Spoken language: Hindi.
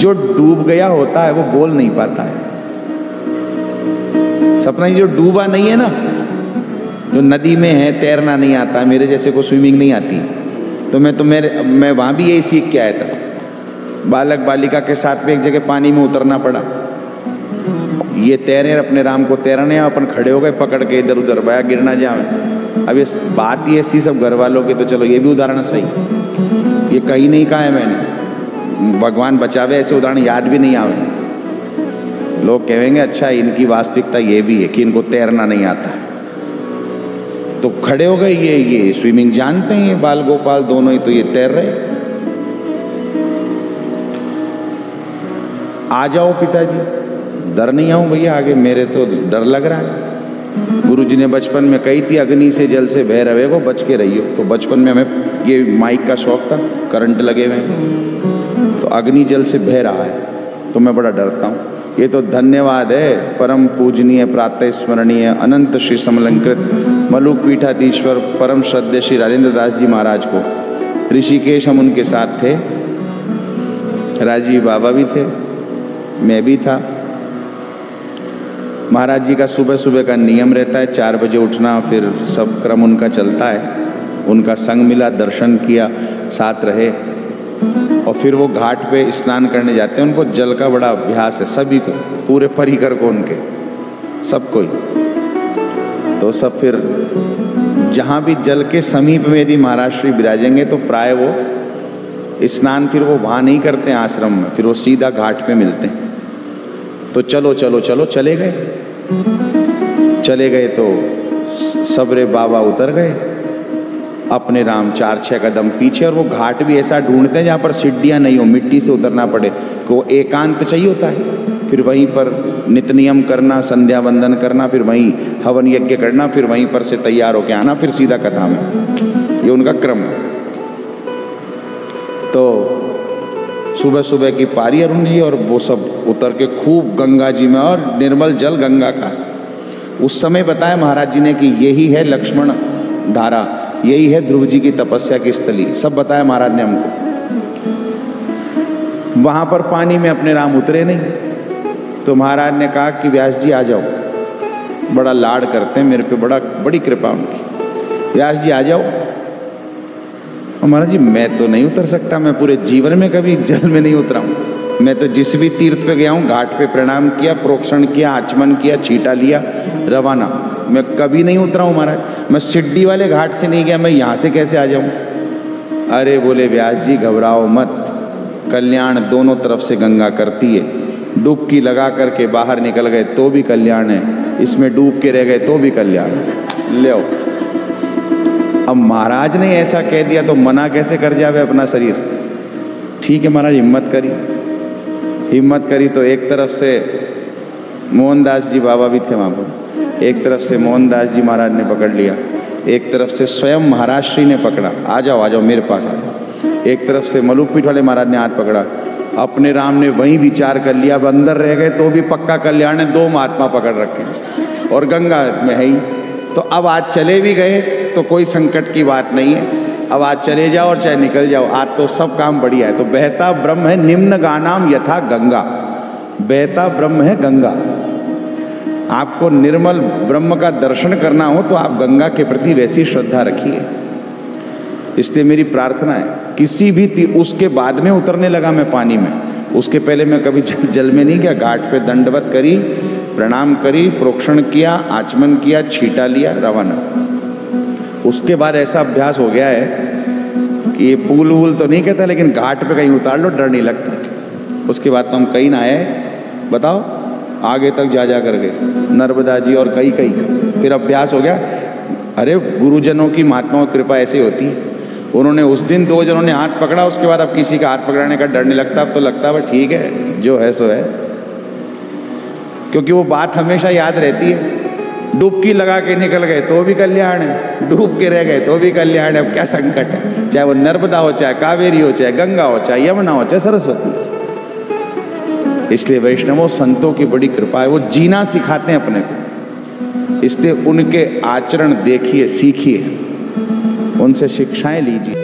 जो डूब गया होता है वो बोल नहीं पाता है। सपना जी जो डूबा नहीं है ना, जो नदी में है, तैरना नहीं आता, मेरे जैसे को स्विमिंग नहीं आती, तो मैं वहाँ भी यही सीख के आया था। बालक बालिका के साथ में एक जगह पानी में उतरना पड़ा, ये तैरे अपने राम को तैरने, अपन खड़े हो गए पकड़ के इधर उधर, भाया गिर ना जाए। अब ये बात ही ऐसी सब घर वालों की, तो चलो ये भी उदाहरण सही, ये कहीं नहीं कहा है मैंने, भगवान बचावे ऐसे उदाहरण याद भी नहीं आवे। लोग कहेंगे अच्छा इनकी वास्तविकता ये भी है कि इनको तैरना नहीं आता है। तो खड़े हो गए, ये स्विमिंग जानते हैं, ये बाल गोपाल दोनों ही, तो ये तैर रहे। आ जाओ पिताजी, डर नहीं आऊं भैया आगे, मेरे तो डर लग रहा है। गुरुजी ने बचपन में कही थी अग्नि से जल से भय रहे को बच के रहियो। तो बचपन में हमें ये माइक का शौक था, करंट लगे हुए हैं, तो अग्नि जल से भय रहा है, तो मैं बड़ा डरता हूँ। ये तो धन्यवाद है परम पूजनीय प्रातः स्मरणीय अनंत श्री समलंकृत मलुक पीठाधीश्वर परम श्रद्धेय श्री राजेंद्र दास जी महाराज को। ऋषिकेश हम उनके साथ थे, राजीव बाबा भी थे, मैं भी था। महाराज जी का सुबह सुबह का नियम रहता है 4 बजे उठना, फिर सब क्रम उनका चलता है। उनका संग मिला, दर्शन किया, साथ रहे, और फिर वो घाट पे स्नान करने जाते हैं। उनको जल का बड़ा अभ्यास है, सभी को, पूरे परिकर को, उनके सबको ही। तो सब फिर जहाँ भी जल के समीप में यदि महाराज श्री विराजेंगे तो प्राय वो स्नान फिर वो वहाँ नहीं करते हैं आश्रम में, फिर वो सीधा घाट पे मिलते हैं। तो चलो चलो चलो चले गए तो सबरे बाबा उतर गए, अपने राम 4-6 कदम पीछे। और वो घाट भी ऐसा ढूंढते हैं जहाँ पर सीढ़ियाँ नहीं हो, मिट्टी से उतरना पड़े, को एकांत चाहिए होता है। फिर वहीं पर नित्य नियम करना, संध्या वंदन करना, फिर वहीं हवन यज्ञ करना, फिर वहीं पर से तैयार होके आना, फिर सीधा कथा में, ये उनका क्रम है। तो सुबह सुबह की पारी अरुण जी और वो सब उतर के खूब गंगा जी में, और निर्मल जल गंगा का। उस समय बताया महाराज जी ने कि यही है लक्ष्मण धारा, यही है ध्रुव जी की तपस्या की स्थली, सब बताया महाराज ने हमको। वहां पर पानी में अपने राम उतरे नहीं, तो महाराज ने कहा कि व्यास जी आ जाओ, बड़ा लाड करते हैं मेरे पे, बड़ी कृपा उनकी। व्यास जी आ जाओ। महाराज जी मैं तो नहीं उतर सकता, मैं पूरे जीवन में कभी जल में नहीं उतरा हूँ। मैं तो जिस भी तीर्थ पे गया हूँ घाट पे प्रणाम किया, प्रोक्षण किया, आचमन किया, छीटा लिया, रवाना, मैं कभी नहीं उतरा हूँ महाराज। मैं सिड्डी वाले घाट से नहीं गया, मैं यहाँ से कैसे आ जाऊँ? अरे बोले व्यास जी घबराओ मत, कल्याण दोनों तरफ से गंगा करती है। डुबकी लगा करके बाहर निकल गए तो भी कल्याण है, इसमें डूब के रह गए तो भी कल्याण है। ले आओ। अब महाराज ने ऐसा कह दिया तो मना कैसे कर जावे अपना शरीर। ठीक है महाराज, हिम्मत करी तो एक तरफ से मोहनदास जी बाबा भी थे वहाँ पर, एक तरफ से मोहनदास जी महाराज ने पकड़ लिया, एक तरफ से स्वयं महाराज श्री ने पकड़ा, आ जाओ मेरे पास आ जाओ। एक तरफ से मलुकपीठ वाले महाराज ने हाथ पकड़ा, अपने राम ने वहीं विचार कर लिया, अब अंदर रह गए तो भी पक्का कल्याण है, 2 महात्मा पकड़ रखे और गंगा में है ही। तो अब आज चले भी गए तो कोई संकट की बात नहीं है, अब आज चले जाओ और चाहे निकल जाओ, आज तो सब काम बढ़िया है। तो बहता ब्रह्म है निम्न गानाम यथा गंगा, बहता ब्रह्म है गंगा। आपको निर्मल ब्रह्म का दर्शन करना हो तो आप गंगा के प्रति वैसी श्रद्धा रखिए। इसलिए मेरी प्रार्थना है, किसी भी उसके बाद में उतरने लगा मैं पानी में, उसके पहले मैं कभी जल में नहीं गया। घाट पे दंडवत करी, प्रणाम करी, प्रोक्षण किया, आचमन किया, छीटा लिया, रवाना। उसके बाद ऐसा अभ्यास हो गया है कि ये पुल वूल तो नहीं कहता, लेकिन घाट पे कहीं उतार लो डर नहीं लगता। उसके बाद तो हम कहीं ना आए, बताओ आगे तक जा करके नर्मदा जी और कई फिर अभ्यास हो गया। अरे गुरुजनों की महात्माओं की कृपा ऐसे होती है। उन्होंने उस दिन 2 जनों ने हाथ पकड़ा, उसके बाद अब किसी का हाथ पकड़ाने का डर नहीं लगता। अब तो लगता है ठीक है, जो है सो है, क्योंकि वो बात हमेशा याद रहती है। डुबकी लगा के निकल गए तो भी कल्याण है, डूब के रह गए तो भी कल्याण है। अब क्या संकट है, चाहे वो नर्मदा हो, चाहे कावेरी हो, चाहे गंगा हो, चाहे यमुना हो, चाहे सरस्वती। इसलिए वैष्णवों संतों की बड़ी कृपा है, वो जीना सिखाते हैं अपने को। इसलिए उनके आचरण देखिए, सीखिए, उनसे शिक्षाएं लीजिए।